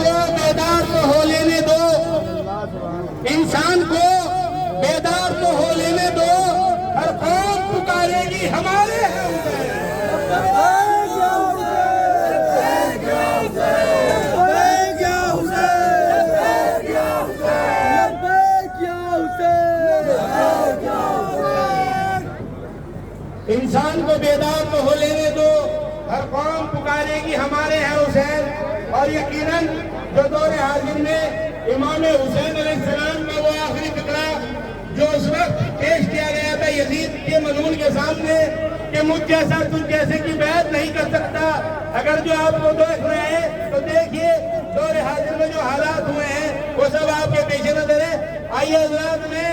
को बेदार तो हो लेने दो, इंसान को बेदार तो हो लेने दो, हर कौम पुकारेगी हमारे हैं इंसान को बेदार तो हो लेने दो, हर कौम पुकारेगी हमारे हैं हुसैन। और यकीनन जो दौरे हाजिर में इमाम हुसैन अलैहिस्सलाम का वो आखिरी टुकड़ा जो उस वक्त पेश किया गया था यजीद के मनून के सामने कि मुझ जैसा तुझ जैसे की बैत नहीं कर सकता, अगर जो आपको देख रहे हैं तो देखिए दौरे हाजिर में जो हालात हुए हैं वो सब आपके पेश नजर है। आइए हज़रात, मैं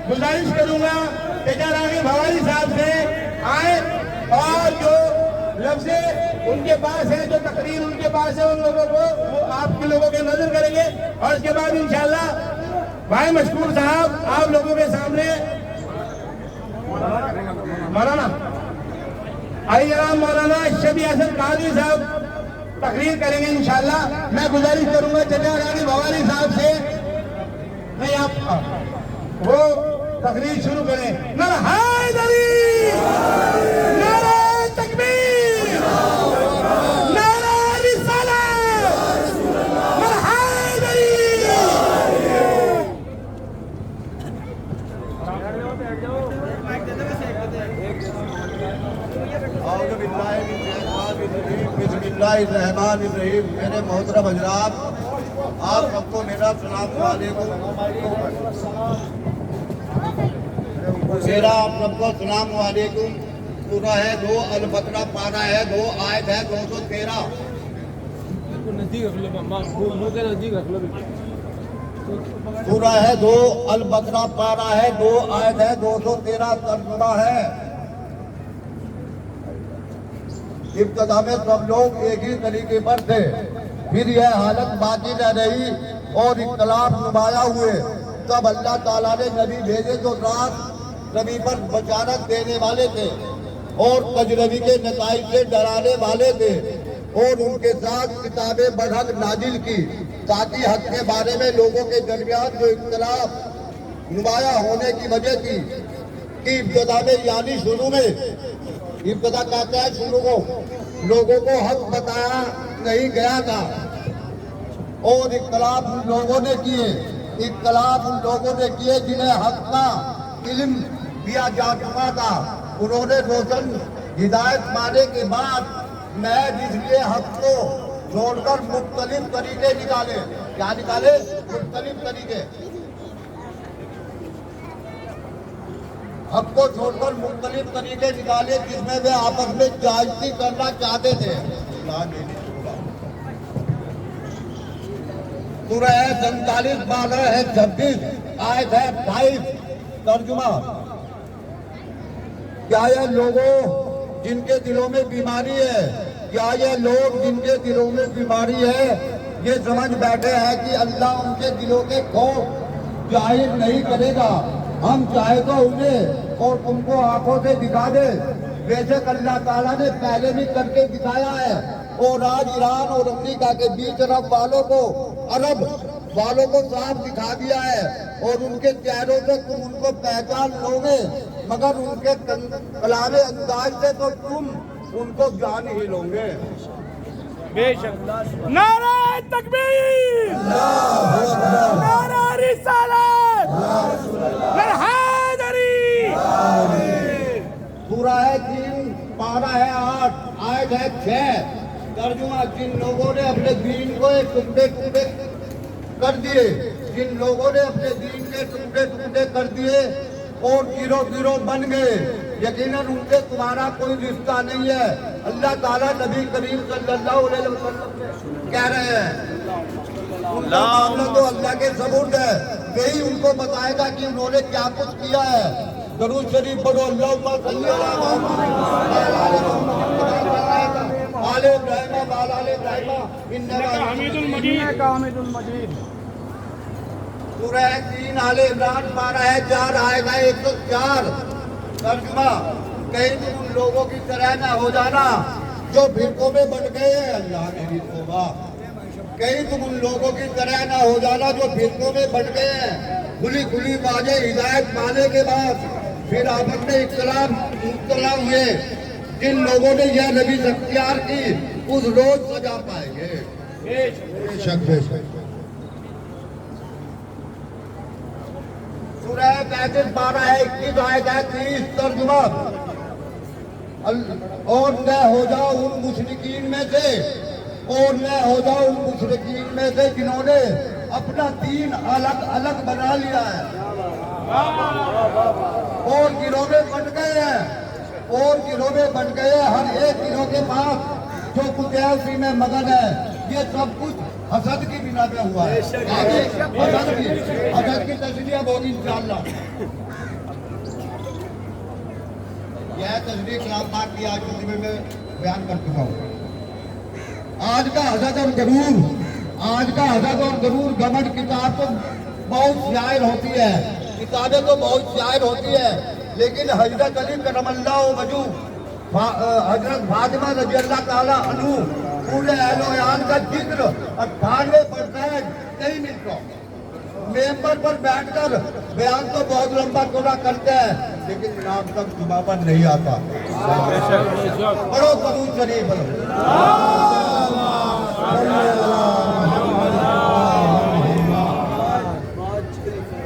गुजारिश करूंगा तेजा रानी भवानी साहब से आए और जो लफ्ज़े उनके पास है, जो तकरीर उनके पास है, उन लोगों को वो आपके लोगों के नजर करेंगे और उसके बाद इंशाअल्लाह भाई मशकूर साहब आप लोगों के सामने मौलाना मौलाना शबी हसन कादरी साहब तकरीर करेंगे इंशाअल्लाह। मैं गुजारिश करूंगा तेजा रानी भवानी साहब से नहीं आप वो तकरीर शुरू करें। हैदरी, नारे तकबीर, नारे रिसालत, हैदरी। बिस्मिल्लाहिर्रहमानिर्रहीम। मेरे मोहतरम हज़रात, आप सबको मेरा सलाम वालेकुम। मेरा आप सबको सलाम वालेकुम। सूरा है 2 अल-बकरा, पारा है 2, आयत है 213। सूरा है 2 अल-बकरा, पारा है 2, आयत है 213। तर्जुमा है, इब्तिदा में सब लोग एक ही तरीके पर थे, फिर यह हालत बाकी रह रही और इख्तलाफ नुमाया हुए। तब अल्लाह ताला ने नबी भेजे जो रात नबी पर बशारत देने वाले थे और तजरबी के नताइज से डराने वाले थे, और उनके साथ किताबें बरहक नाजिल की ताकि हक के बारे में लोगों के दरमियान जो इख्तलाफ नुमाया होने की वजह थी कि इब्तिदा में यानी शुरू में, इब्तिदा कहता है शुरू को, लोगों को हक बताया नहीं गया था और इख्तलाफ उन लोगों ने किए, इख्तलाफ उन लोगों ने किए जिन्हें हक का इल्म दिया जा चुका था। उन्होंने रोशन हिदायत पाने के बाद महज इसलिए हक को छोड़कर मुख्तलिफ तरीके निकाले। क्या निकाले? मुख्तलिफ तरीके। हक को छोड़कर मुख्तलिफ तरीके निकाले जिसमें वे आपस में जायज़ी करना चाहते थे। सूरह है 47, 12 है 26, आयत है 22। तर्जुमा, क्या यह लोगों जिनके दिलों में बीमारी है, क्या यह लोग जिनके दिलों में बीमारी है ये समझ बैठे हैं कि अल्लाह उनके दिलों के खौफ जाहिर नहीं करेगा? हम चाहे तो उन्हें और तुमको आंखों से दिखा दे। बेशक अल्लाह ताला ने पहले भी करके दिखाया है और आज ईरान और अमेरिका के बीच अरब वालों को साफ दिखा दिया है और उनके चेहरों से तुम उनको पहचान लोगे, मगर उनके कलामे अंदाज से तो तुम उनको जान ही लोगे। बेशक। नारा तकबीर, नारा रिसालत, हैदरी। सूरा है 3, पारा है 8, आयत है 6। तर्जुमा, जिन लोगों ने अपने दीन को एक टुकड़े कर दिए, जिन लोगों ने अपने दीन के टुकड़े कर दिए और गिरोह बन गए, यकीनन उनसे तुम्हारा कोई रिश्ता नहीं है। अल्लाह ताला नबी करीम सल्लल्लाहु अलैहि वसल्लम कह रहे हैं, उनका मामला तो अल्लाह के सबूत है, वही उनको बताएगा कि उन्होंने क्या कुछ किया है। दरूद शरीफ पढ़ो, अल्लाहुम्मा सल्ली अला आले इब्राहिम व आले इब्राहिम इन्नका हमीदुल मजीद। सूरह 3 आले इमरान, पारा है 4, आएगा 104। तर्जुमा, कहीं तुम उन लोगों की तरह न हो जाना जो भिड़कों में बट गए हैं। अल्लाह मेरी तौबा। कहीं तुम उन लोगों की तरह ना हो जाना जो फितनों में बट गए हैं। खुली खुली बाजें हिदायत पाने के बाद फिर आपस में इख्तिलाफ मुब्तला हुए। जिन लोगों ने यह रविश अख्तियार की उस रोज सजा पाएंगे। बेशक बेशक। सूरह 35 12 है 21 आयत है 30 तर्जुमा। और न हो जाओ उन मुशरिकीन में से, और न हो जाओ उन मुशरिकीन में से जिन्होंने अपना दीन अलग अलग बना लिया है और गिरोह में बंट गए हैं, और गिरोह में बंट गए हैं। हर एक गिरोह के पास जो कुछ है उसी में मगन है। ये सब कुछ हसद की बिना पे हुआ है। आगे हसद की तस्वीर होगी इंशाअल्लाह। यह तस्वीर कलाम पाक की आज में मैं बयान कर चुका हूँ। आज का हसद और गरूर, आज का हसद और गरूर घमंड किताब तो बहुत शायर होती है, किताबें तो बहुत शायर होती है, लेकिन हजरत अली करमल्लाहु वजहू, हजरत फातिमा रज़ियल्लाहु ताला अन्हु, पूरे अहल-ओ-यान का जिक्र 98% नहीं मिलता। मेंबर पर बैठकर बयान तो बहुत लंबा चौड़ा करते हैं, लेकिन नाम तक जुबान पर नहीं आता। बड़ो कबूल शरीफ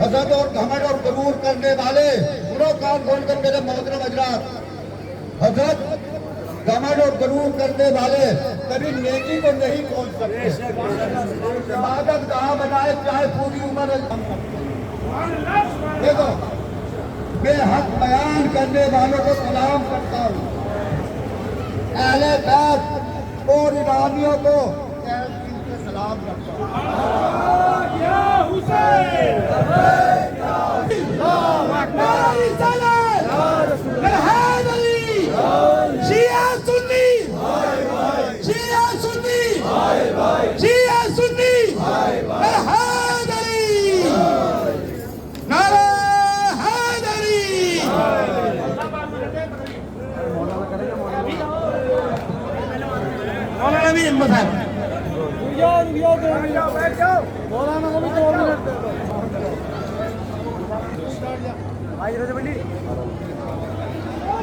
हसद और घमंड और गरूर करने वाले सुनो कान खोलकर मेरे मोहतरम हजरात, हसद घमंड और गरूर करने वाले कभी नेकी को नहीं पहुंच सकते। इबादत कहाँ बनाए चाहे पूरी उम्र। देखो बेहक बयान करने वालों को सलाम करता हूँ, अहले बैत और ईरानियों को सलाम करता हूँ।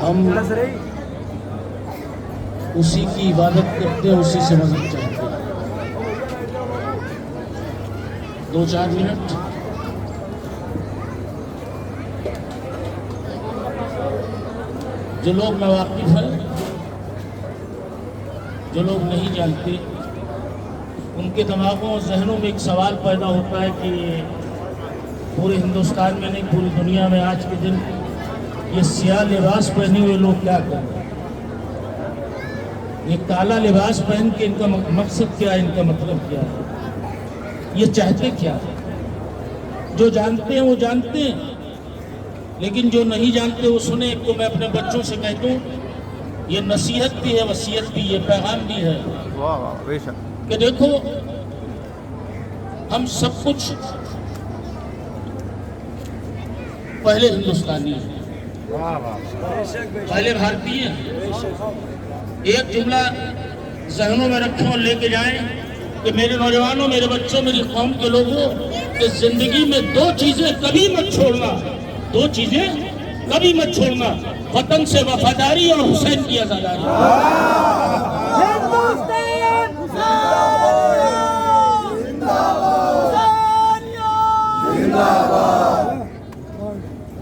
हम उसी की इबादत करते हैं, उसी से मदद चाहते हैं। 2-4 मिनट जो लोग नावाकिफ हैं, जो लोग नहीं जानते, उनके दिमागों और जहनों में एक सवाल पैदा होता है कि पूरे हिंदुस्तान में नहीं पूरी दुनिया में आज के दिन ये सियाह लिबास पहने हुए लोग क्या कर रहे हैं। ये काला लिबास पहन के इनका मकसद क्या है, इनका मतलब क्या है, ये चाहते क्या है। जो जानते हैं वो जानते हैं, लेकिन जो नहीं जानते वो सुने। तो मैं अपने बच्चों से कहता हूँ ये नसीहत भी है, वसीयत भी, ये पैगाम भी है कि देखो हम सब कुछ पहले हिंदुस्तानी हैं, पहले भारतीय हैं। एक जुमला जहनों में रखें और लेके जाएं कि मेरे नौजवानों, मेरे बच्चों, मेरी कौम के लोगों, कि जिंदगी में 2 चीजें कभी मत छोड़ना, 2 चीजें कभी मत छोड़ना, वतन से वफादारी और हुसैन की आजादारी।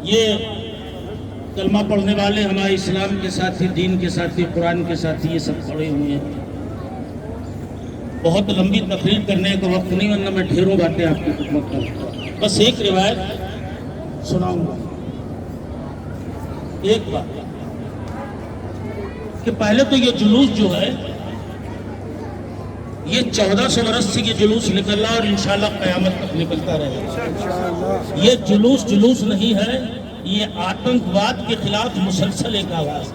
ये कलमा पढ़ने वाले हमारे इस्लाम के साथी, दीन के साथी, कुरान के साथी, ये सब खड़े हुए हैं। बहुत लंबी तकरीर करने का वक्त नहीं, वरना मैं ढेरों बातें आपकी खिदमत करूँगा। बस एक रिवायत सुनाऊंगा। एक बात कि पहले तो ये जुलूस जो है, ये 1400 वर्ष से ये जुलूस निकल रहा और इंशाल्लाह क़यामत तक निकलता रहेगा। ये जुलूस नहीं है, ये आतंकवाद के खिलाफ मुसलसल एक आवाज है।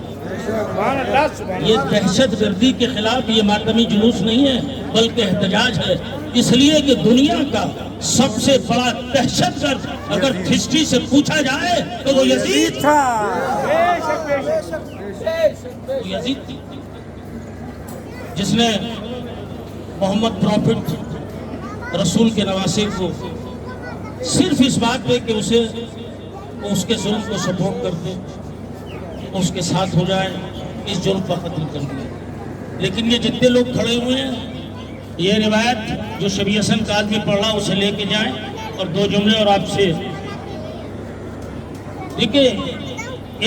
ये दहशतगर्दी के खिलाफ ये मातमी जुलूस नहीं है, बल्कि एहतजाज है। इसलिए कि दुनिया का सबसे बड़ा दहशतगर्द अगर हिस्ट्री से पूछा जाए तो वो यजीद था। यजीद जिसने मोहम्मद प्रॉफिट रसूल के नवासे को सिर्फ इस बात पे कि उसे उसके जुल्म को सपोर्ट कर दे, उसके साथ हो जाए, इस जुल्म पर खत्म कर दिया। लेकिन ये जितने लोग खड़े हुए हैं, ये रिवायत जो शबी हसन का आदमी पढ़ा उसे लेके जाएं और दो जुमले और आपसे। देखिए,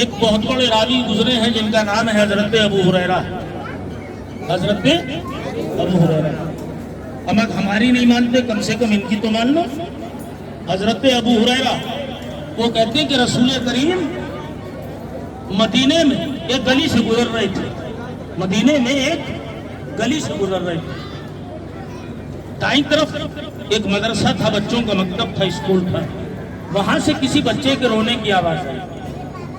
एक बहुत बड़े रावी गुजरे हैं जिनका नाम है हजरत अबू हुरैरा। हजरत अबू हुरैरा, अब हमारी नहीं मानते, कम से कम इनकी तो मान लो। हजरत अबू हुरैरा वो कहते हैं कि रसूल करीम मदीने में एक गली से गुजर रहे थे, मदीने में एक गली से गुजर रहे थे। दाईं तरफ एक मदरसा था, बच्चों का मकतब था, स्कूल था। वहां से किसी बच्चे के रोने की आवाज आई,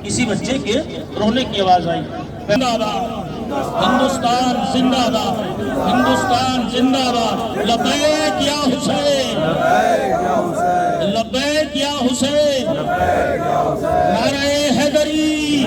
किसी बच्चे के रोने की आवाज आई। हिंदुस्तान जिंदाबाद, हिंदुस्तान जिंदाबाद, लब्बैक या हुसैन, लब्बैक या हुसैन, नारे हैदरी,